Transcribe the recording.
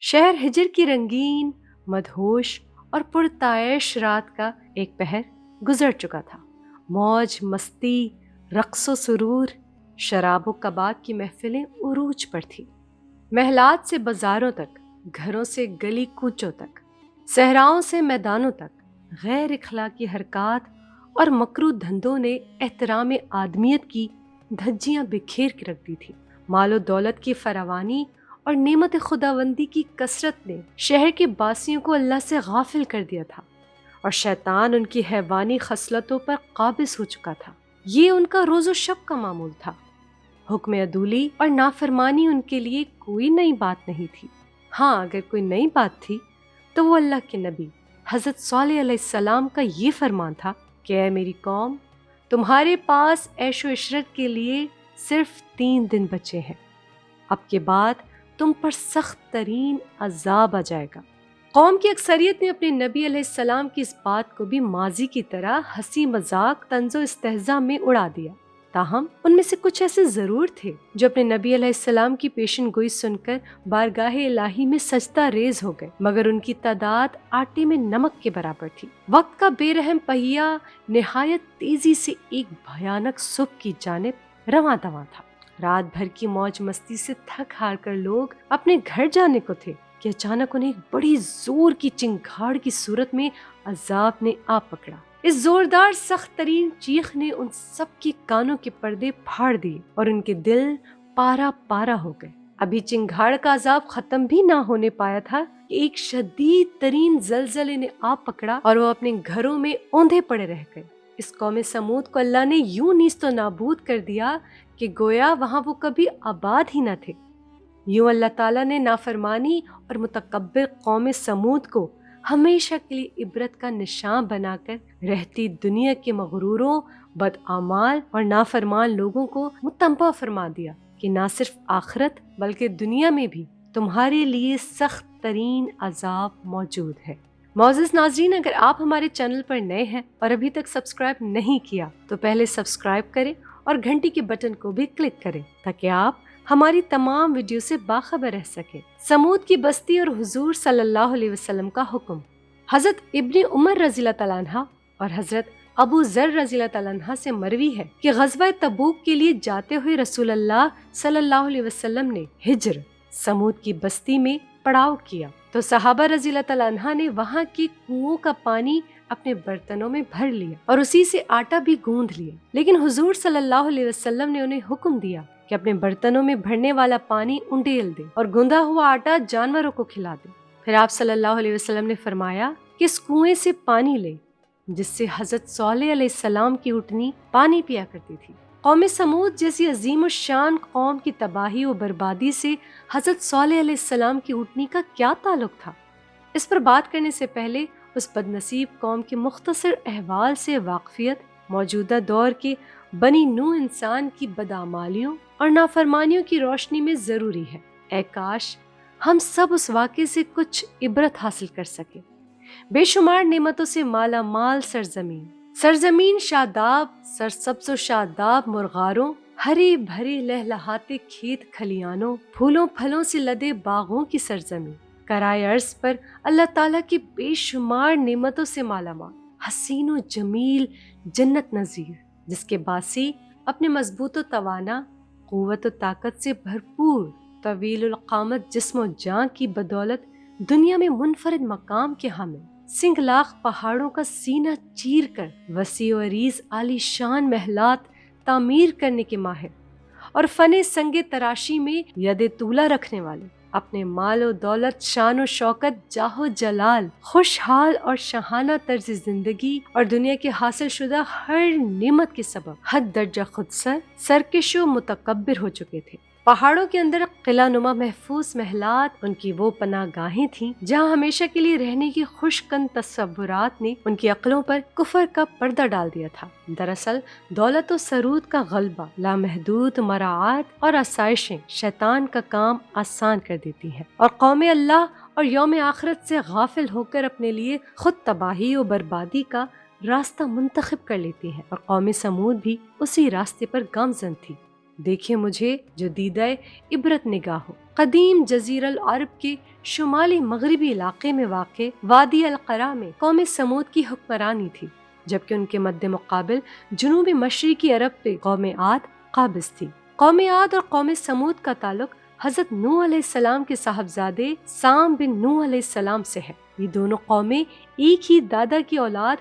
شہر ہجر کی رنگین، مدہوش اور پرتعیش رات کا ایک پہر گزر چکا تھا۔ موج مستی، رقص و سرور، شراب و کباب کی محفلیں عروج پر تھیں۔ محلات سے بازاروں تک، گھروں سے گلی کوچوں تک، صحراؤں سے میدانوں تک، غیر اخلاقی حرکات اور مکروہ دھندوں نے احترام آدمیت کی دھجیاں بکھیر کے رکھ دی تھی۔ مال و دولت کی فراوانی اور نعمت خداوندی کی کثرت نے شہر کے باسیوں کو اللہ سے غافل کر دیا تھا، اور شیطان ان کی حیوانی خصلتوں پر قابض ہو چکا تھا۔ یہ ان کا روز و شب کا معمول تھا۔ حکم عدولی اور نافرمانی ان کے لیے کوئی نئی بات نہیں تھی۔ ہاں، اگر کوئی نئی بات تھی تو وہ اللہ کے نبی حضرت صالح علیہ السلام کا یہ فرمان تھا کہ اے میری قوم، تمہارے پاس عیش و عشرت کے لیے صرف 3 دن بچے ہیں، اب کے بعد تم پر سخت ترین عذاب آ جائے گا۔ قوم کی اکثریت نے اپنے نبی علیہ السلام کی اس بات کو بھی ماضی کی طرح ہنسی مذاق، طنز و استہزاء میں اڑا دیا۔ تاہم ان میں سے کچھ ایسے ضرور تھے جو اپنے نبی علیہ السلام کی پیشن گوئی سن کر بارگاہ الہی میں سجدہ ریز ہو گئے، مگر ان کی تعداد آٹے میں نمک کے برابر تھی۔ وقت کا بے رحم پہیہ نہایت تیزی سے ایک بھیانک صبح کی جانب رواں دواں تھا۔ رات بھر کی موج مستی سے تھک ہار کر لوگ اپنے گھر جانے کو تھے کہ اچانک انہیں ایک بڑی زور کی چنگھاڑ کی صورت میں عذاب نے آ پکڑا۔ اس زوردار سخت ترین چیخ نے ان سب کے کانوں کے پردے پھاڑ دیے اور ان کے دل پارا پارا ہو گئے۔ ابھی چنگھاڑ کا عذاب ختم بھی نہ ہونے پایا تھا کہ ایک شدید ترین زلزلے نے آ پکڑا اور وہ اپنے گھروں میں اوندھے پڑے رہ گئے۔ اس قوم سمود کو اللہ نے یوں نیست و نابود کر دیا کہ گویا وہاں وہ کبھی آباد ہی نہ تھے۔ یوں اللہ تعالیٰ نے نافرمانی اور متکبر قوم سمود کو ہمیشہ کے لیے عبرت کا نشان بنا کر رہتی دنیا کے مغروروں، بدعمال اور نافرمان لوگوں کو متنبہ فرما دیا کہ نہ صرف آخرت بلکہ دنیا میں بھی تمہارے لیے سخت ترین عذاب موجود ہے۔ معزز ناظرین، اگر آپ ہمارے چینل پر نئے ہیں اور ابھی تک سبسکرائب نہیں کیا تو پہلے سبسکرائب کریں اور گھنٹی کے بٹن کو بھی کلک کریں تاکہ آپ ہماری تمام ویڈیو سے باخبر رہ سکیں۔ سمود کی بستی اور حضور صلی اللہ علیہ وسلم کا حکم۔ حضرت ابن عمر رضی اللہ تعالیٰ عنہ اور حضرت ابو ذر رضی اللہ تعالیٰ عنہ سے مروی ہے کہ غزوہ تبوک کے لیے جاتے ہوئے رسول اللہ صلی اللہ علیہ وسلم نے ہجر، سمود کی بستی میں پڑاؤ کیا تو صحابہ رضی اللہ تعالیٰ عنہ نے وہاں کے کنووں کا پانی اپنے برتنوں میں بھر لیا اور اسی سے آٹا بھی گوندھ لیا، لیکن حضور صلی اللہ علیہ وسلم نے انہیں حکم دیا کہ اپنے برتنوں میں بھرنے والا پانی انڈیل دے اور گوندا ہوا آٹا جانوروں کو کھلا دے۔ پھر آپ صلی اللہ علیہ وسلم نے فرمایا کہ اس کنویں سے پانی لے جس سے حضرت صالح علیہ السلام کی اونٹنی پانی پیا کرتی تھی۔ قوم سمود جیسی عظیم الشان قوم کی تباہی و بربادی سے حضرت صالح علیہ السلام کی اونٹنی کا کیا تعلق تھا؟ اس پر بات کرنے سے پہلے اس بدنصیب قوم کے مختصر احوال سے واقفیت موجودہ دور کے بنی نوح انسان کی بدعمالیوں اور نافرمانیوں کی روشنی میں ضروری ہے۔ اے کاش ہم سب اس واقعے سے کچھ عبرت حاصل کر سکیں۔ بے شمار نعمتوں سے مالا مال سرزمین شاداب، سرسبز و شاداب مرغاروں، ہرے بھرے لہلہاتے کھیت کھلیانوں، پھولوں پھلوں سے لدے باغوں کی سرزمین، کرائے ارض پر اللہ تعالیٰ کی بے شمار نعمتوں سے مالا مال، حسین و جمیل جنت نظیر، جس کے باسی اپنے مضبوط و توانا، قوت و طاقت سے بھرپور، طویل القامت جسم و جاں کی بدولت دنیا میں منفرد مقام کے حامل، سنگلاخ پہاڑوں کا سینہ چیر کر وسیع و عریض عالی شان محلات تعمیر کرنے کے ماہر اور فن سنگ تراشی میں ید طولہ رکھنے والے، اپنے مال و دولت، شان و شوکت، جاہ و جلال، خوشحال اور شاہانہ طرز زندگی اور دنیا کے حاصل شدہ ہر نعمت کے سبب حد درجہ خود سرکش و متکبر ہو چکے تھے۔ پہاڑوں کے اندر قلعہ نما محفوظ محلات ان کی وہ پناہ گاہیں تھیں جہاں ہمیشہ کے لیے رہنے کی خوشکن تصورات نے ان کی عقلوں پر کفر کا پردہ ڈال دیا تھا۔ دراصل دولت و سرود کا غلبہ، لامحدود مراعات اور آسائشیں شیطان کا کام آسان کر دیتی ہیں اور قوم اللہ اور یوم آخرت سے غافل ہو کر اپنے لیے خود تباہی و بربادی کا راستہ منتخب کر لیتی ہیں، اور قوم سمود بھی اسی راستے پر گامزن تھی۔ دیکھے مجھے جو دیدہ عبرت نگاہ ہو۔ قدیم جزیرہ العرب کے شمالی مغربی علاقے میں واقع وادی القرا میں قوم سمود کی حکمرانی تھی، جبکہ ان کے مد مقابل جنوبی مشرقی عرب پہ قوم عاد قابض تھی۔ قوم عاد اور قوم سمود کا تعلق حضرت نوح علیہ السلام کے صاحبزادے سام بن نوح علیہ السلام سے ہے۔ یہ دونوں قومیں ایک ہی دادا کی اولاد